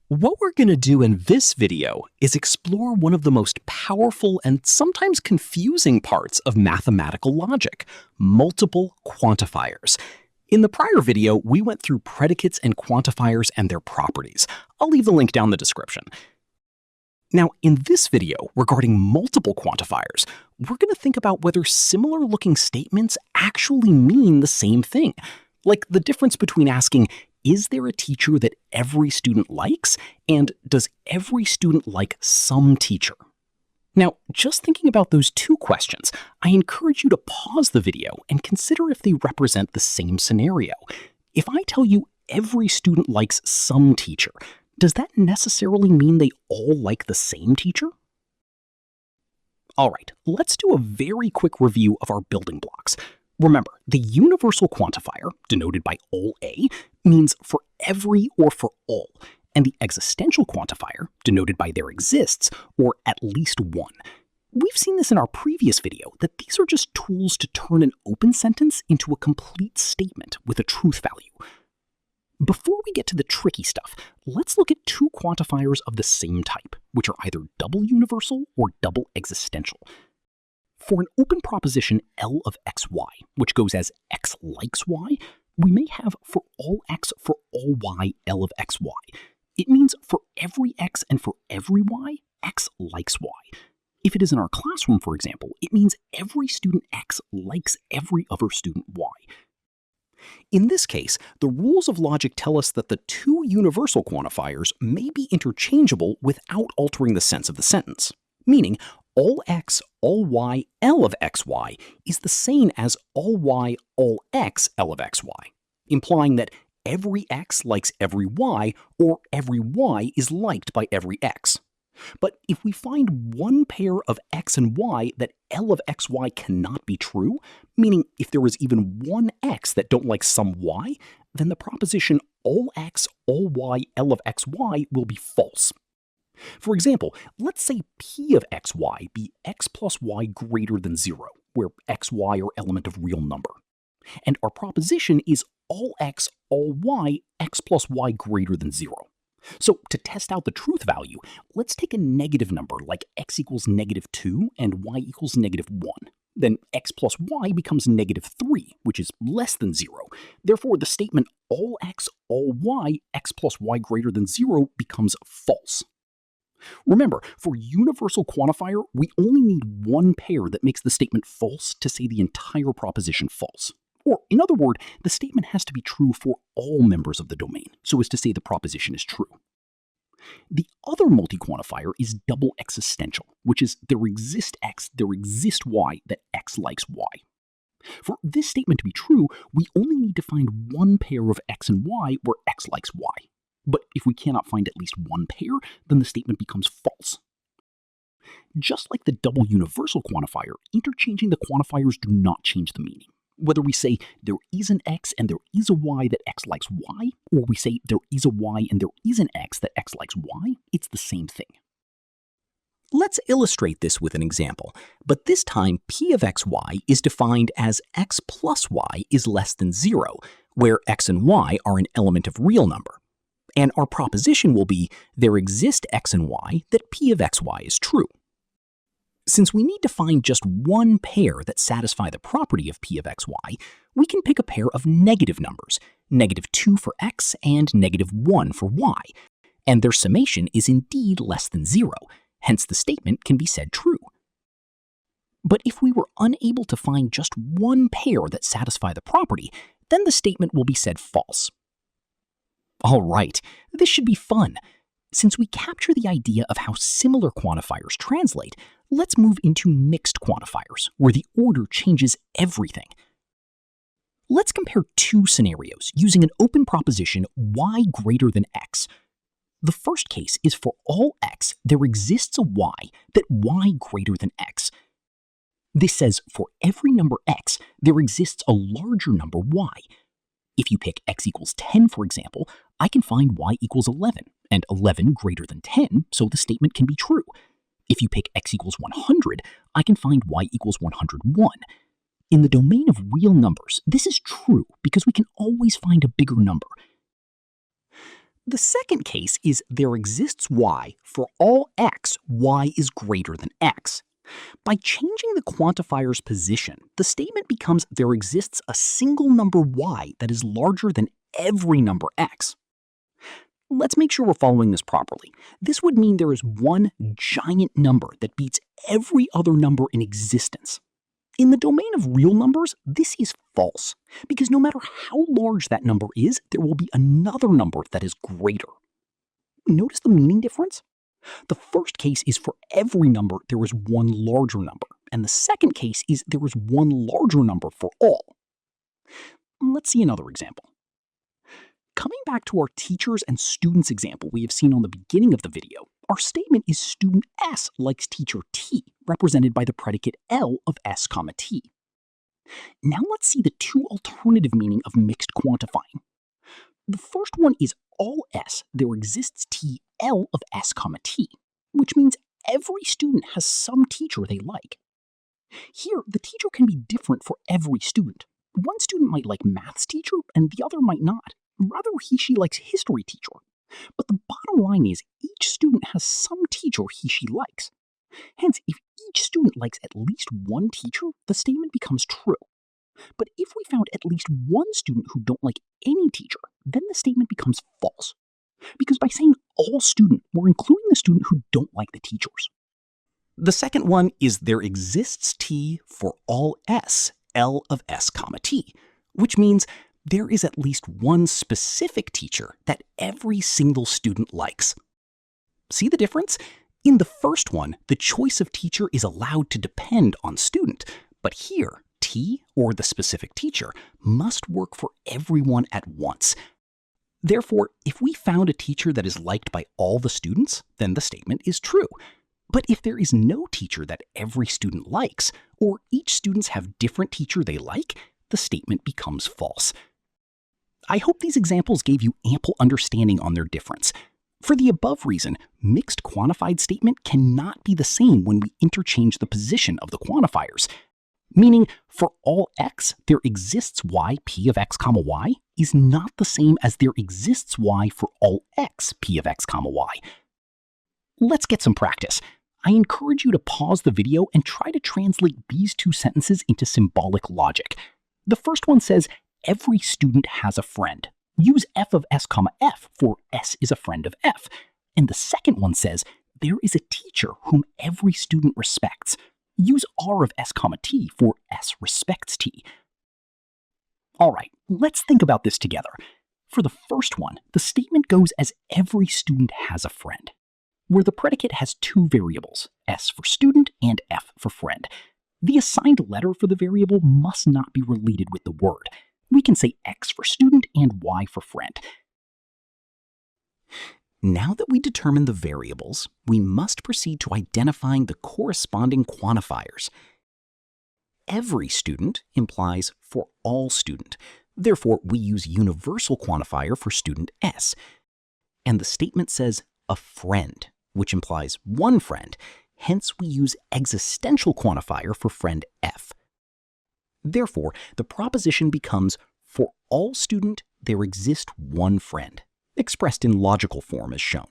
What we're going to do in this video is explore one of the most powerful and sometimes confusing parts of mathematical logic, multiple quantifiers. In the prior video, we went through predicates and quantifiers and their properties. I'll leave the link down in the description. Now, in this video regarding multiple quantifiers, we're going to think about whether similar-looking statements actually mean the same thing, like the difference between asking, is there a teacher that every student likes? And does every student like some teacher? Now, just thinking about those two questions, I encourage you to pause the video and consider if they represent the same scenario. If I tell you every student likes some teacher, does that necessarily mean they all like the same teacher? All right, let's do a very quick review of our building blocks. Remember, the universal quantifier, denoted by all A, means for every or for all, and the existential quantifier, denoted by there exists, or at least one. We've seen this in our previous video, that these are just tools to turn an open sentence into a complete statement with a truth value. Before we get to the tricky stuff, let's look at two quantifiers of the same type, which are either double universal or double existential. For an open proposition L of xy, which goes as x likes y, we may have for all x for all y L of xy. It means for every x and for every y, x likes y. If it is in our classroom, for example, it means every student x likes every other student y. In this case, the rules of logic tell us that the two universal quantifiers may be interchangeable without altering the sense of the sentence, meaning all x, all y, L of xy is the same as all y, all x, L of xy, implying that every x likes every y, or every y is liked by every x. But if we find one pair of x and y that L of xy cannot be true, meaning if there is even one x that don't like some y, then the proposition all x, all y, L of xy will be false. For example, let's say p of xy be x plus y greater than 0, where xy are element of real number. And our proposition is all x, all y, x plus y greater than 0. So to test out the truth value, let's take a negative number like x equals -2 and y equals -1. Then x plus y becomes -3, which is less than 0. Therefore, the statement all x, all y, x plus y greater than 0 becomes false. Remember, for universal quantifier, we only need one pair that makes the statement false to say the entire proposition false. Or, in other words, the statement has to be true for all members of the domain, so as to say the proposition is true. The other multi-quantifier is double existential, which is there exists x, there exists y, that x likes y. For this statement to be true, we only need to find one pair of x and y where x likes y. But if we cannot find at least one pair, then the statement becomes false. Just like the double universal quantifier, interchanging the quantifiers do not change the meaning. Whether we say there is an x and there is a y that x likes y, or we say there is a y and there is an x that x likes y, it's the same thing. Let's illustrate this with an example, but this time p of xy is defined as x plus y is less than 0, where x and y are an element of real number. And our proposition will be, there exist x and y that p of xy is true. Since we need to find just one pair that satisfy the property of p of xy, we can pick a pair of negative numbers, -2 for x and -1 for y, and their summation is indeed less than 0, hence the statement can be said true. But if we were unable to find just one pair that satisfy the property, then the statement will be said false. All right, this should be fun. Since we capture the idea of how similar quantifiers translate, let's move into mixed quantifiers, where the order changes everything. Let's compare two scenarios using an open proposition y greater than x. The first case is for all x, there exists a y that y greater than x. This says for every number x, there exists a larger number y. If you pick x equals 10, for example, I can find y equals 11, and 11 greater than 10, so the statement can be true. If you pick x equals 100, I can find y equals 101. In the domain of real numbers, this is true because we can always find a bigger number. The second case is there exists y for all x, y is greater than x. By changing the quantifier's position, the statement becomes there exists a single number y that is larger than every number x. Let's make sure we're following this properly. This would mean there is one giant number that beats every other number in existence. In the domain of real numbers, this is false, because no matter how large that number is, there will be another number that is greater. Notice the meaning difference? The first case is for every number there is one larger number, and the second case is there is one larger number for all. Let's see another example. Coming back to our teachers and students example we have seen on the beginning of the video, our statement is student S likes teacher T, represented by the predicate L of S, T. Now let's see the two alternative meaning of mixed quantifying. The first one is all S, there exists T L of S, T, which means every student has some teacher they like. Here, the teacher can be different for every student. One student might like maths teacher and the other might not. Rather, she likes history teacher. But the bottom line is each student has some teacher she likes. Hence, if each student likes at least one teacher, the statement becomes true. But if we found at least one student who don't like any teacher, then the statement becomes false. Because by saying all student, we're including the student who don't like the teachers. The second one is there exists T for all S, L of S, T, which means there is at least one specific teacher that every single student likes. See the difference? In the first one, the choice of teacher is allowed to depend on student, but here, T, or the specific teacher, must work for everyone at once. Therefore, if we found a teacher that is liked by all the students, then the statement is true. But if there is no teacher that every student likes, or each students have different teacher they like, the statement becomes false. I hope these examples gave you ample understanding on their difference. For the above reason, mixed quantified statement cannot be the same when we interchange the position of the quantifiers. Meaning, for all x, there exists y p of x, y is not the same as there exists y for all x p of x, y. Let's get some practice. I encourage you to pause the video and try to translate these two sentences into symbolic logic. The first one says, every student has a friend. Use f of s, f for s is a friend of f. And the second one says, there is a teacher whom every student respects. Use r of s, t for s respects t. All right, let's think about this together. For the first one, the statement goes as every student has a friend, where the predicate has two variables, s for student and f for friend. The assigned letter for the variable must not be related with the word. We can say x for student and y for friend. Now that we determine the variables, we must proceed to identifying the corresponding quantifiers. Every student implies for all student. Therefore, we use universal quantifier for student S. And the statement says a friend, which implies one friend. Hence, we use existential quantifier for friend F. Therefore, the proposition becomes, for all student, there exists one friend, expressed in logical form as shown.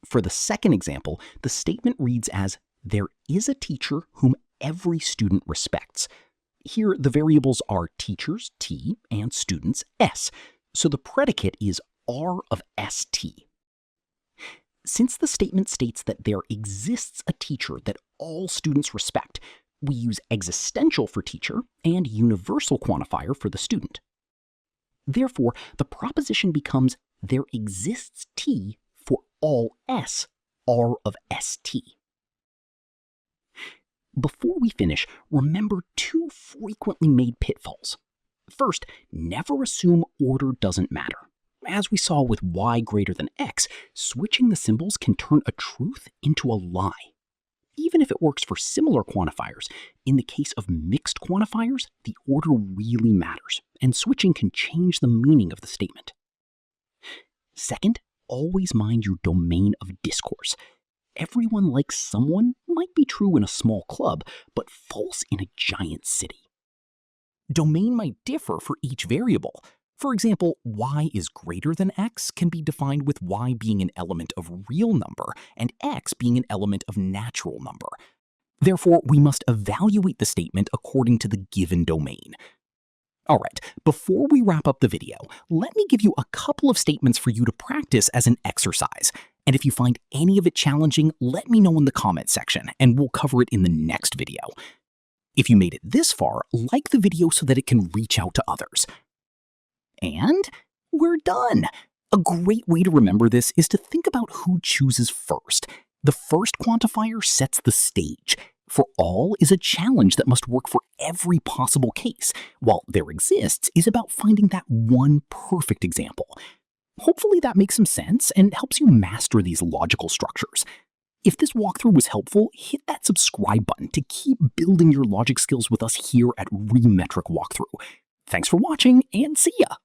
For the second example, the statement reads as, there is a teacher whom every student respects. Here, the variables are teachers, T, and students, S, so the predicate is R of ST. Since the statement states that there exists a teacher that all students respect, we use existential for teacher and universal quantifier for the student. Therefore, the proposition becomes there exists T for all S, R of ST. Before we finish, remember two frequently made pitfalls. First, never assume order doesn't matter. As we saw with y greater than x, switching the symbols can turn a truth into a lie. Even if it works for similar quantifiers, in the case of mixed quantifiers, the order really matters, and switching can change the meaning of the statement. Second, always mind your domain of discourse. Everyone likes someone might be true in a small club, but false in a giant city. Domain might differ for each variable. For example, y is greater than x can be defined with y being an element of real number and x being an element of natural number. Therefore, we must evaluate the statement according to the given domain. Alright, before we wrap up the video, let me give you a couple of statements for you to practice as an exercise. And if you find any of it challenging, let me know in the comment section, and we'll cover it in the next video. If you made it this far, like the video so that it can reach out to others. And we're done! A great way to remember this is to think about who chooses first. The first quantifier sets the stage. For all is a challenge that must work for every possible case, while there exists is about finding that one perfect example. Hopefully that makes some sense and helps you master these logical structures. If this walkthrough was helpful, hit that subscribe button to keep building your logic skills with us here at Rimetric Walkthrough. Thanks for watching, and see ya!